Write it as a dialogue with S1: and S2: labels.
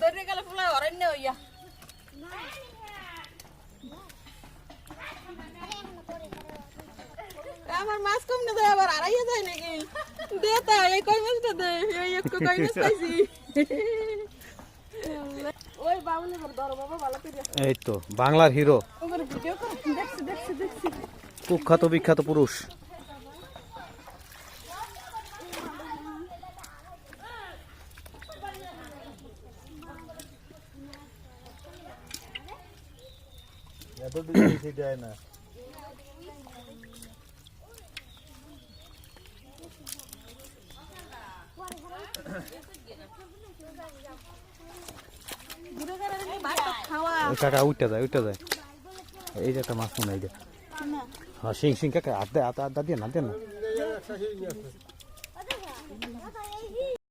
S1: ধরে গেলে ফুলা অরণ্য হইয়া আমার মাছ কম না দেয় আবার আড়াইয়া যায় নাকি দে তা এই কই মাছটা দে এই একটু কই মাছ পাইছি ওই বাউলে ধরো বাবা ভালো করে
S2: এই তো বাংলার হিরো
S1: ওর ভিডিও করে দেখছি
S2: কুখ্যাত বিখ্যাত পুরুষ
S3: এত বেশি যায় না
S2: কাকা উঠতে যায় এই যে একটা মাছ মনে হয় হ্যাঁ সিং কাকা হাত দিয়ে না দেন না